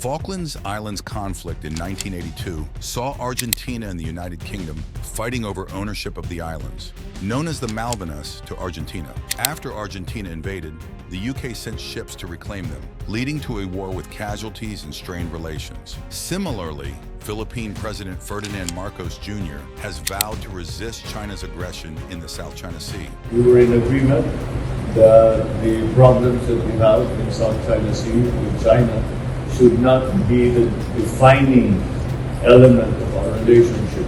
Falklands Islands conflict in 1982 saw Argentina and the United Kingdom fighting over ownership of the islands, known as the Malvinas to Argentina. After Argentina invaded, the UK sent ships to reclaim them, leading to a war with casualties and strained relations. Similarly, Philippine President Ferdinand Marcos Jr. has vowed to resist China's aggression in the South China Sea. We were in agreement that the problems that we have in South China Sea with China should not be the defining element of our relationship.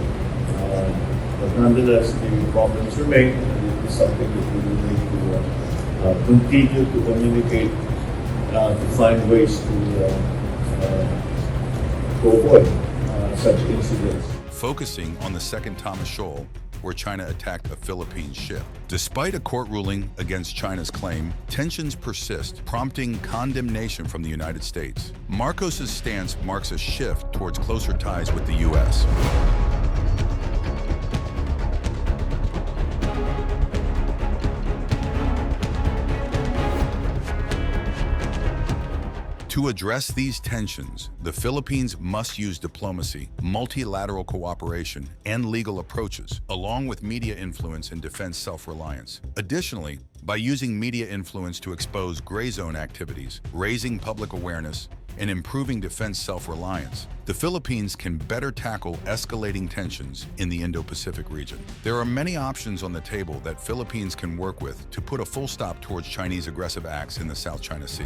But nonetheless, the problems remain, and it is something that we will need to continue to communicate, to find ways to avoid such incidents. Focusing on the Second Thomas Shoal, where China attacked a Philippine ship. Despite a court ruling against China's claim, tensions persist, prompting condemnation from the United States. Marcos's stance marks a shift towards closer ties with the U.S. To address these tensions, the Philippines must use diplomacy, multilateral cooperation, and legal approaches, along with media influence and defense self-reliance. Additionally, by using media influence to expose gray zone activities, raising public awareness, and improving defense self-reliance, the Philippines can better tackle escalating tensions in the Indo-Pacific region. There are many options on the table that Philippines can work with to put a full stop towards Chinese aggressive acts in the South China Sea.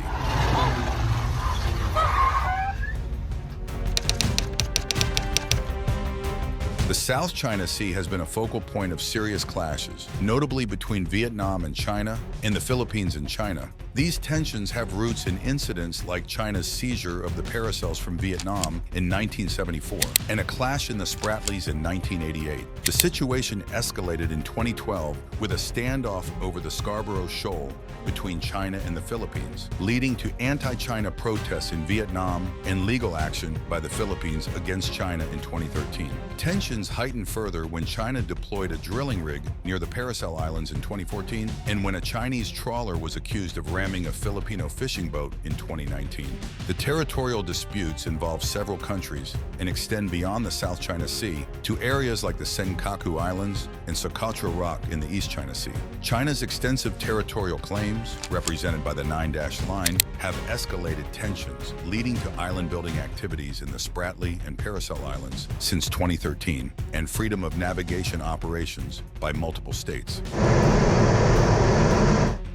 The South China Sea has been a focal point of serious clashes, notably between Vietnam and China, and the Philippines and China. These tensions have roots in incidents like China's seizure of the paracels from Vietnam in 1974 and a clash in the Spratlys in 1988. The situation escalated in 2012 with a standoff over the Scarborough Shoal between China and the Philippines, leading to anti-China protests in Vietnam and legal action by the Philippines against China in 2013. Tensions heightened further when China deployed a drilling rig near the Paracel Islands in 2014 and when a Chinese trawler was accused of ramming a Filipino fishing boat in 2019. The territorial disputes involve several countries and extend beyond the South China Sea to areas like the Senkaku Islands and Socotra Rock in the East China Sea. China's extensive territorial claims, represented by the 9-dash line, have escalated tensions, leading to island-building activities in the Spratly and Paracel Islands since 2013, and freedom of navigation operations by multiple states.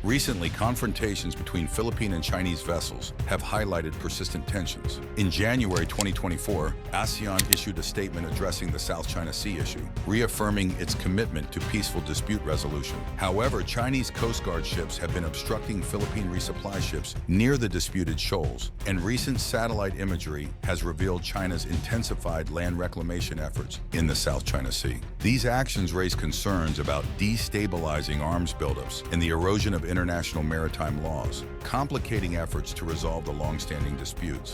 Recently, confrontations between Philippine and Chinese vessels have highlighted persistent tensions. In January 2024, ASEAN issued a statement addressing the South China Sea issue, reaffirming its commitment to peaceful dispute resolution. However, Chinese Coast Guard ships have been obstructing Philippine resupply ships near the disputed shoals, and recent satellite imagery has revealed China's intensified land reclamation efforts in the South China Sea. These actions raise concerns about destabilizing arms buildups and the erosion of international maritime laws, complicating efforts to resolve the long-standing disputes.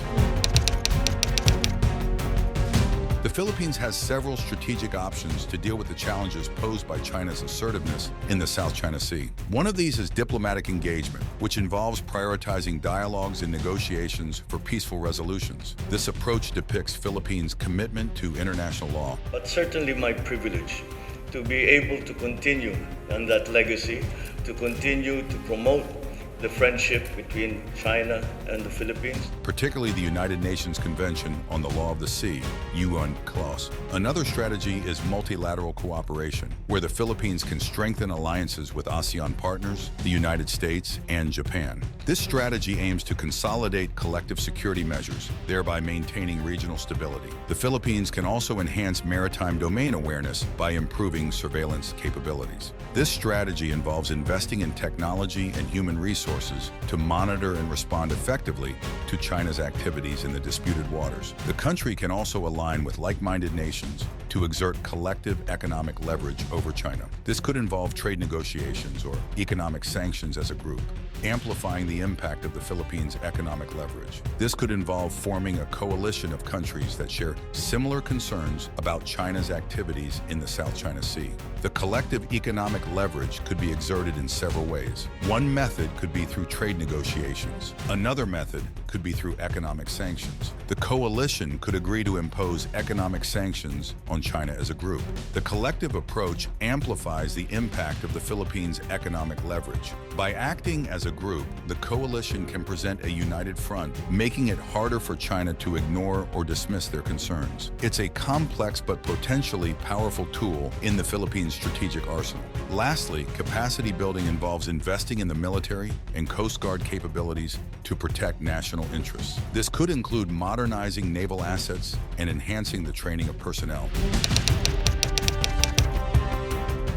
The Philippines has several strategic options to deal with the challenges posed by China's assertiveness in the South China Sea. One of these is diplomatic engagement, which involves prioritizing dialogues and negotiations for peaceful resolutions. This approach depicts Philippines' commitment to international law. But certainly my privilege to be able to continue on that legacy, to continue to promote the friendship between China and the Philippines. Particularly the United Nations Convention on the Law of the Sea, UNCLOS. Another strategy is multilateral cooperation, where the Philippines can strengthen alliances with ASEAN partners, the United States, and Japan. This strategy aims to consolidate collective security measures, thereby maintaining regional stability. The Philippines can also enhance maritime domain awareness by improving surveillance capabilities. This strategy involves investing in technology and human resources to monitor and respond effectively to China's activities in the disputed waters. The country can also align with like-minded nations to exert collective economic leverage over China. This could involve trade negotiations or economic sanctions as a group. amplifying the impact of the Philippines' economic leverage. This could involve forming a coalition of countries that share similar concerns about China's activities in the South China Sea. The collective economic leverage could be exerted in several ways. One method could be through trade negotiations. Another method could be through economic sanctions. The coalition could agree to impose economic sanctions on China as a group. The collective approach amplifies the impact of the Philippines' economic leverage. By acting as a group, the coalition can present a united front, making it harder for China to ignore or dismiss their concerns. It's a complex but potentially powerful tool in the Philippines' strategic arsenal. Lastly, capacity building involves investing in the military and Coast Guard capabilities to protect national interests. This could include modernizing naval assets and enhancing the training of personnel.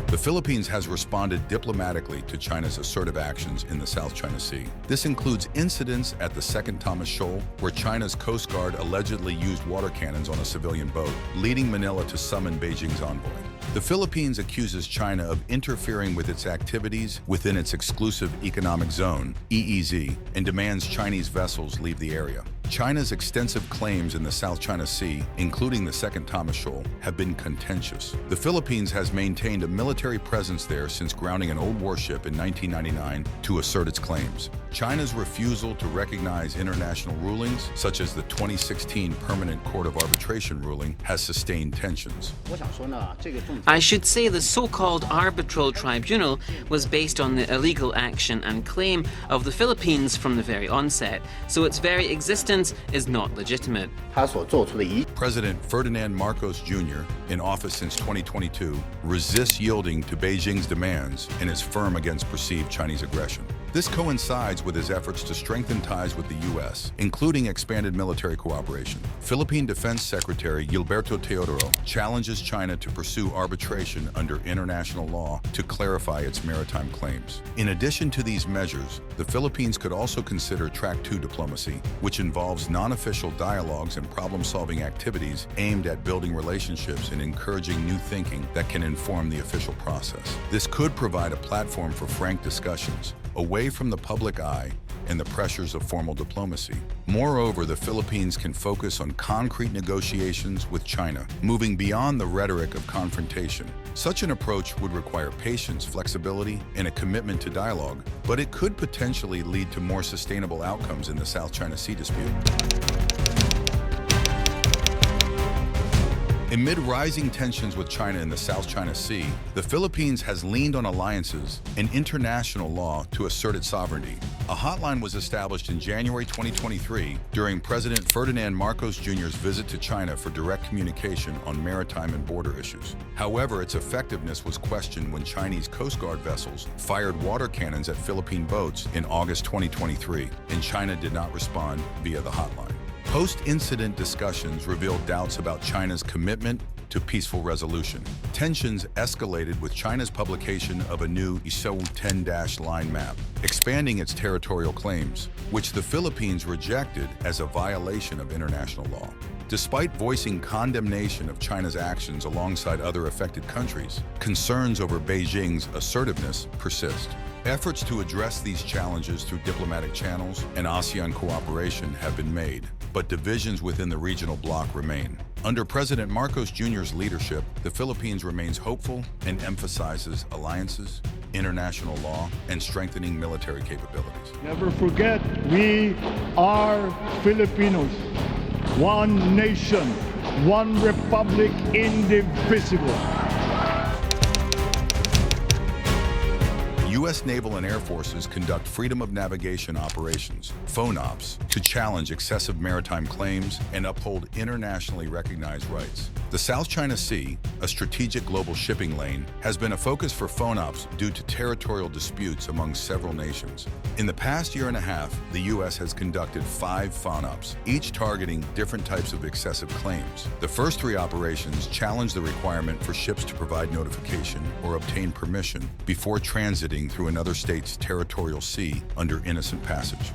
The Philippines has responded diplomatically to China's assertive actions in the South China Sea. This includes incidents at the Second Thomas Shoal, where China's Coast Guard allegedly used water cannons on a civilian boat, leading Manila to summon Beijing's envoy. The Philippines accuses China of interfering with its activities within its exclusive economic zone, EEZ, and demands Chinese vessels leave the area. China's extensive claims in the South China Sea, including the Second Thomas Shoal, have been contentious. The Philippines has maintained a military presence there since grounding an old warship in 1999 to assert its claims. China's refusal to recognize international rulings, such as the 2016 Permanent Court of Arbitration ruling, has sustained tensions. I should say the so-called arbitral tribunal was based on the illegal action and claim of the Philippines from the very onset, so its very existence is not legitimate. President Ferdinand Marcos Jr., in office since 2022, resists yielding to Beijing's demands and is firm against perceived Chinese aggression. This coincides with his efforts to strengthen ties with the U.S., including expanded military cooperation. Philippine Defense Secretary Gilberto Teodoro challenges China to pursue arbitration under international law to clarify its maritime claims. In addition to these measures, the Philippines could also consider Track 2 diplomacy, which involves non-official dialogues and problem-solving activities aimed at building relationships and encouraging new thinking that can inform the official process. This could provide a platform for frank discussions, away from the public eye and the pressures of formal diplomacy. Moreover, the Philippines can focus on concrete negotiations with China, moving beyond the rhetoric of confrontation. Such an approach would require patience, flexibility, and a commitment to dialogue, but it could potentially lead to more sustainable outcomes in the South China Sea dispute. Amid rising tensions with China in the South China Sea, the Philippines has leaned on alliances and international law to assert its sovereignty. A hotline was established in January 2023 during President Ferdinand Marcos Jr.'s visit to China for direct communication on maritime and border issues. However, its effectiveness was questioned when Chinese Coast Guard vessels fired water cannons at Philippine boats in August 2023, and China did not respond via the hotline. Post-incident discussions revealed doubts about China's commitment to peaceful resolution. Tensions escalated with China's publication of a new ISO 10-line map, expanding its territorial claims, which the Philippines rejected as a violation of international law. Despite voicing condemnation of China's actions alongside other affected countries, concerns over Beijing's assertiveness persist. Efforts to address these challenges through diplomatic channels and ASEAN cooperation have been made, but divisions within the regional bloc remain. Under President Marcos Jr.'s leadership, the Philippines remains hopeful and emphasizes alliances, international law, and strengthening military capabilities. Never forget, we are Filipinos. One nation, one republic, indivisible. U.S. naval and air forces conduct freedom of navigation operations, FONOPS, to challenge excessive maritime claims and uphold internationally recognized rights. The South China Sea, a strategic global shipping lane, has been a focus for FONOPS due to territorial disputes among several nations. In the past year and a half, the U.S. has conducted 5 FONOPS, each targeting different types of excessive claims. The first 3 operations challenged the requirement for ships to provide notification or obtain permission before transiting through another state's territorial sea under innocent passage.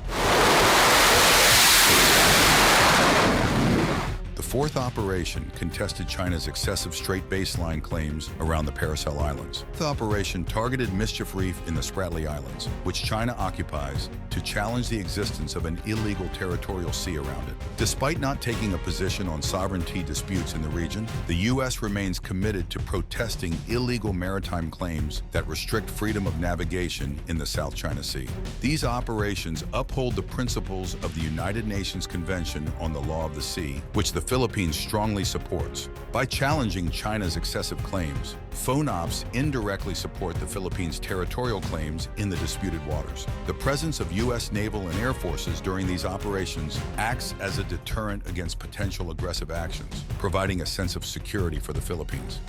The fourth operation contested China's excessive Strait baseline claims around the Paracel Islands. The operation targeted Mischief Reef in the Spratly Islands, which China occupies, to challenge the existence of an illegal territorial sea around it. Despite not taking a position on sovereignty disputes in the region, the U.S. remains committed to protesting illegal maritime claims that restrict freedom of navigation in the South China Sea. These operations uphold the principles of the United Nations Convention on the Law of the Sea, which the Philippines strongly supports. By challenging China's excessive claims, FONOPS indirectly support the Philippines' territorial claims in the disputed waters. The presence of U.S. naval and air forces during these operations acts as a deterrent against potential aggressive actions, providing a sense of security for the Philippines.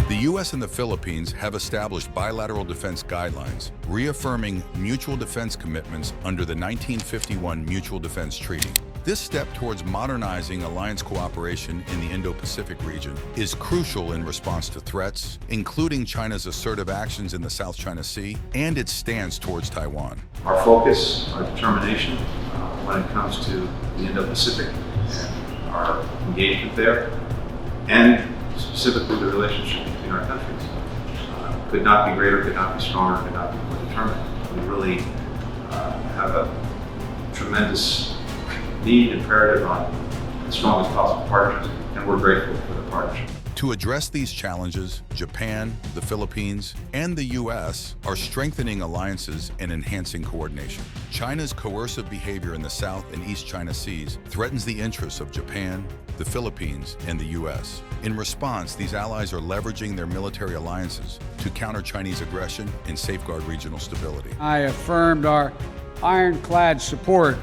The U.S. and the Philippines have established bilateral defense guidelines, reaffirming mutual defense commitments under the 1951 Mutual Defense Treaty. This step towards modernizing alliance cooperation in the Indo-Pacific region is crucial in response to threats, including China's assertive actions in the South China Sea and its stance towards Taiwan. Our focus, our determination when it comes to the Indo-Pacific, our engagement there, and specifically the relationship between our countries, could not be greater, could not be stronger, could not be more determined. We really have a tremendous need, imperative on the strongest possible partnership, and we're grateful for the partnership. To address these challenges, Japan, the Philippines, and the U.S. are strengthening alliances and enhancing coordination. China's coercive behavior in the South and East China Seas threatens the interests of Japan, the Philippines, and the U.S. In response, these allies are leveraging their military alliances to counter Chinese aggression and safeguard regional stability. I affirmed our ironclad support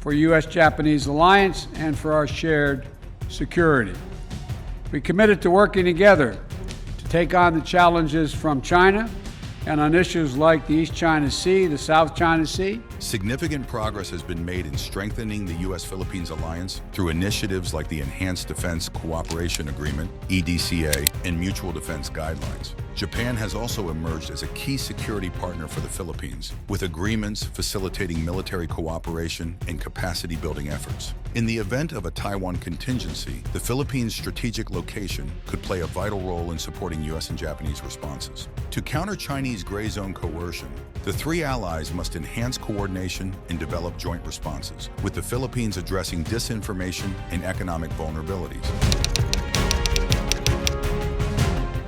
for U.S.-Japanese alliance and for our shared security. We committed to working together to take on the challenges from China and on issues like the East China Sea, the South China Sea. Significant progress has been made in strengthening the U.S.-Philippines alliance through initiatives like the Enhanced Defense Cooperation Agreement, EDCA, and Mutual Defense Guidelines. Japan has also emerged as a key security partner for the Philippines, with agreements facilitating military cooperation and capacity-building efforts. In the event of a Taiwan contingency, the Philippines' strategic location could play a vital role in supporting U.S. and Japanese responses. To counter Chinese gray zone coercion, the three allies must enhance coordination and develop joint responses, with the Philippines addressing disinformation and economic vulnerabilities.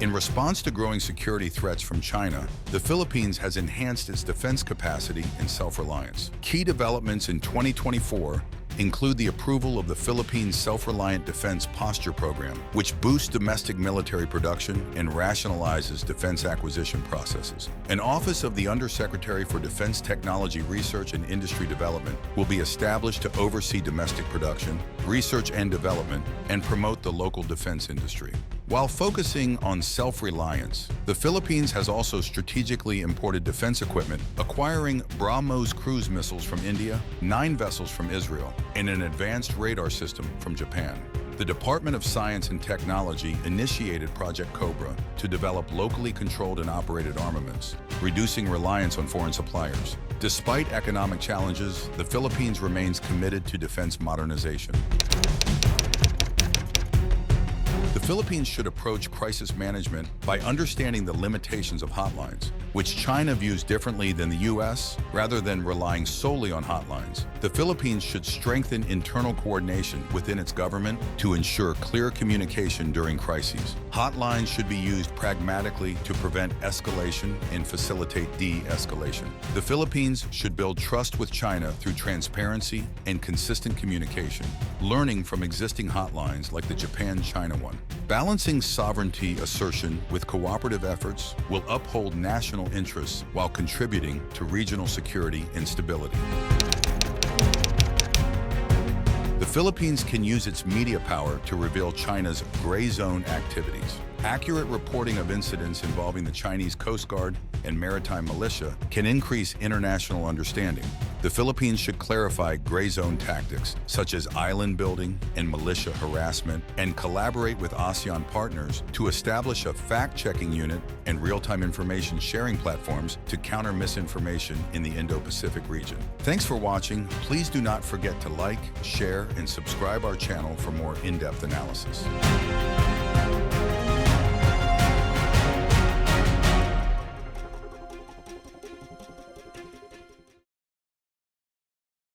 In response to growing security threats from China, the Philippines has enhanced its defense capacity and self-reliance. Key developments in 2024 include the approval of the Philippines Self-Reliant Defense Posture Program, which boosts domestic military production and rationalizes defense acquisition processes. An Office of the Undersecretary for Defense Technology Research and Industry Development will be established to oversee domestic production, research and development, and promote the local defense industry. While focusing on self-reliance, the Philippines has also strategically imported defense equipment, acquiring BrahMos cruise missiles from India, 9 vessels from Israel, and an advanced radar system from Japan. The Department of Science and Technology initiated Project Cobra to develop locally controlled and operated armaments, reducing reliance on foreign suppliers. Despite economic challenges, the Philippines remains committed to defense modernization. The Philippines should approach crisis management by understanding the limitations of hotlines, which China views differently than the U.S. Rather than relying solely on hotlines, the Philippines should strengthen internal coordination within its government to ensure clear communication during crises. Hotlines should be used pragmatically to prevent escalation and facilitate de-escalation. The Philippines should build trust with China through transparency and consistent communication, learning from existing hotlines like the Japan-China one. Balancing sovereignty assertion with cooperative efforts will uphold national interests while contributing to regional security and stability. The Philippines can use its media power to reveal China's gray zone activities. Accurate reporting of incidents involving the Chinese Coast Guard and maritime militia can increase international understanding. The Philippines should clarify gray zone tactics, such as island building and militia harassment, and collaborate with ASEAN partners to establish a fact-checking unit and real-time information sharing platforms to counter misinformation in the Indo-Pacific region. Thanks for watching. Please do not forget to like, share, and subscribe our channel for more in-depth analysis.